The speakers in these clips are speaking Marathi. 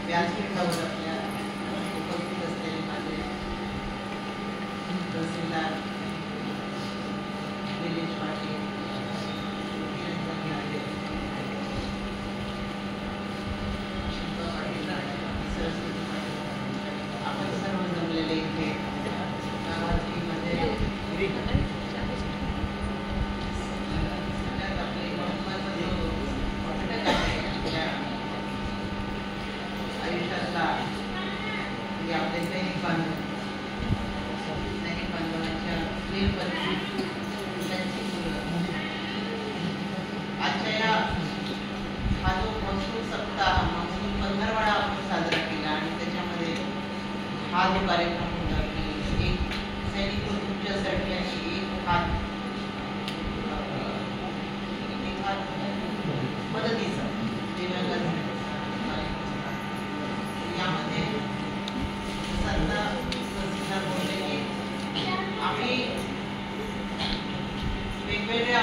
व्यासपीठावर आपल्या उपस्थित असलेले माझे तहसीलदार निलेश पाटील, निरंजन यादव, शिल्पा पाटील, सरस्वती पाटील, आपण सर्व जमलेले इथे गावामध्ये सगळ्यात आपले महत्त्वाचा जो घटक आहे आपल्या आयुष्यातला म्हणजे आपले सैनिक बांधवांच्या वीरपत्नी त्यांची मुलं आजच्या या हा जो महसूल सप्ताह महसूल पंधरवडा आपण साजरा केला आणि त्याच्यामध्ये हा जो कार्यक्रम होता की एक सैनिक तुमच्यासाठी आणि एक हात मदतीचा यामध्ये संत तहसीलदार बोलले की आम्ही वेगवेगळ्या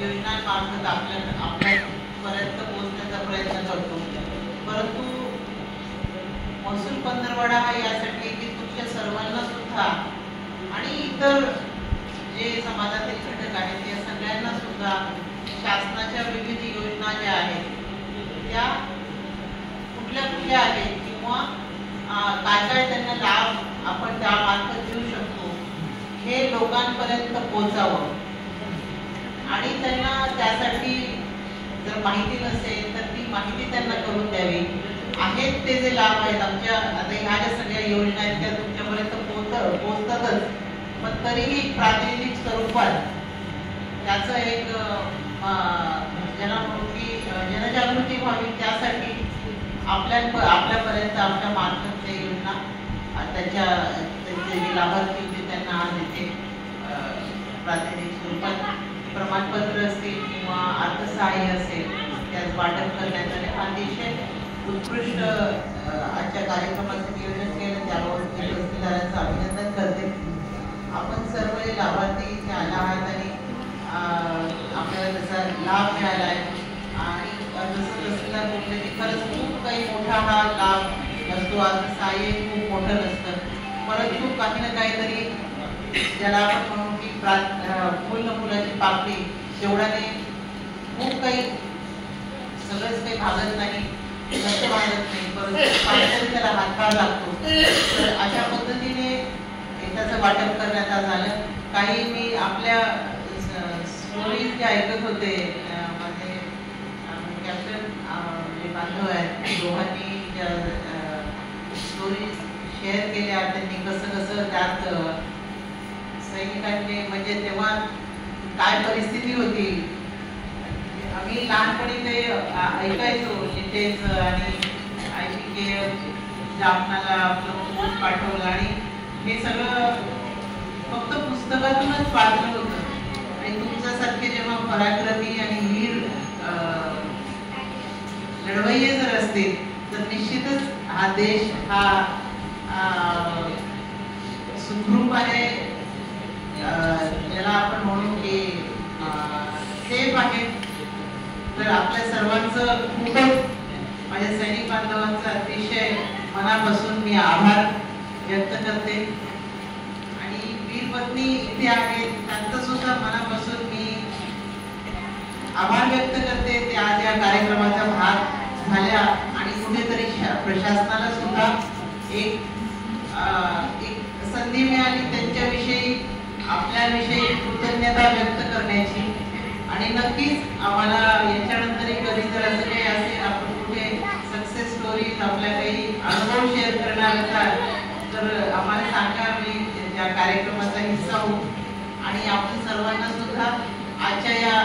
योजनांमार्फत आपल्यापर्यंत पोहोचण्याचा प्रयत्न करतो, परंतु महसूल पंधरवडा हा यासाठी की तुमच्या सर्वांना सुद्धा आणि इतर जे समाजातील घटक आहेत या सगळ्यांना सुद्धा शासनाच्या विविध योजना ज्या आहेत त्या कुठल्या आहेत किंवा काय त्यांना लाभ आपण त्यामार्फत देऊ शकतो हे लोकांपर्यंत पोहोचावं आणि त्यांना त्यासाठी जर माहिती नसेल तर ती माहिती त्यांना करून द्यावी. आहेत ते जे लाभ आहेत आमच्या आता ह्या ज्या सगळ्या योजना आहेत त्या तुमच्यापर्यंत पोहोचतातच, पण तरीही प्रातिनिधिक स्वरूपात त्याचं एक जनजागृती व्हावी त्यासाठी आपल्यापर्यंत आपल्या मार्फत त्या योजना त्यांचे जे लाभार्थी जे त्यांना आज इथे प्रातिनिधिक स्वरूपात प्रमाणपत्र असतील किंवा अर्थसहाय्य असेल त्यात वाटप करण्यात आले. अतिशय उत्कृष्ट आजच्या कार्यक्रमाचं नियोजन केलं त्याबाबत मी तहसीलदारांचं अभिनंदन करते. आपण सर्व लाभार्थी इथे आला आहात आणि आपल्याला त्याचा लाभ मिळाला आहे आणि जसं तहसीलदार बोलले की खरंच खूप काही मोठा हा लाभ नसतो, अर्थसहाय्य खूप मोठं नसतं, परंतु काही ना काहीतरी ज्याला आपण म्हणू की फुल न फुलाची पाकळी जेवढ्याने खूप काही सगळंच काही भागत नाही, नष्ट भागत नाही, परंतु काहीतरी त्याला हातभार लागतो. तर अशा पद्धतीने त्याचं वाटप करण्यात आलं. काही मी आपल्या स्टोरीज जे ऐकत होते माझे कॅप्टन जे बांधव आहेत दोघांनी ज्या स्टोरीज शेअर केल्या त्यांनी कसं त्यात सैनिकांचे म्हणजे तेव्हा काय परिस्थिती होती. आम्ही लहानपणी ते ऐकायचो जितेच आणि IPK जामनाला आपलं पाठवलं आणि हे सगळं फक्त पुस्तकातूनच वाचलं होतं आणि तुमच्यासारखे जेव्हा पराक्रमी आणि वीर लढवय्ये जर असतील तर निश्चितच हा देश हा सुखरूपपणे ज्याला आपण म्हणू की सेफ आहे. तर आपल्या सर्वांचं खूपच माझ्या सैनिक बांधवांचं अतिशय मनापासून मी आभार व्यक्त करते आणि वीरपत्नी इथे आहेत त्यांचं सुद्धा मनापासून मी आभार व्यक्त करते. ते आज या कार्यक्रमाचा भाग झाल्या आणि कुठेतरी प्रशासनाला सुद्धा एक संधी मिळाली त्यांच्याविषयी आपल्याविषयी कृतज्ञता व्यक्त करण्याची. आणि नक्कीच आम्हाला याच्यानंतरही कधी जर असं काही असेल आपण कुठे सक्सेस स्टोरीज आपल्या काही अनुभव शेअर करणार असाल तर आम्हाला सांगा, मी त्या कार्यक्रमाचा हिस्सा होऊ आणि आपण सर्वांना सुद्धा आजच्या या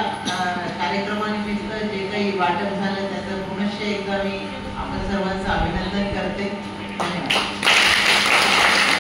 कार्यक्रमानिमित्त जे काही वाटप झालं त्याचं पुनश्च एकदा मी आपण सर्वांचं अभिनंदन करते. धन्यवाद.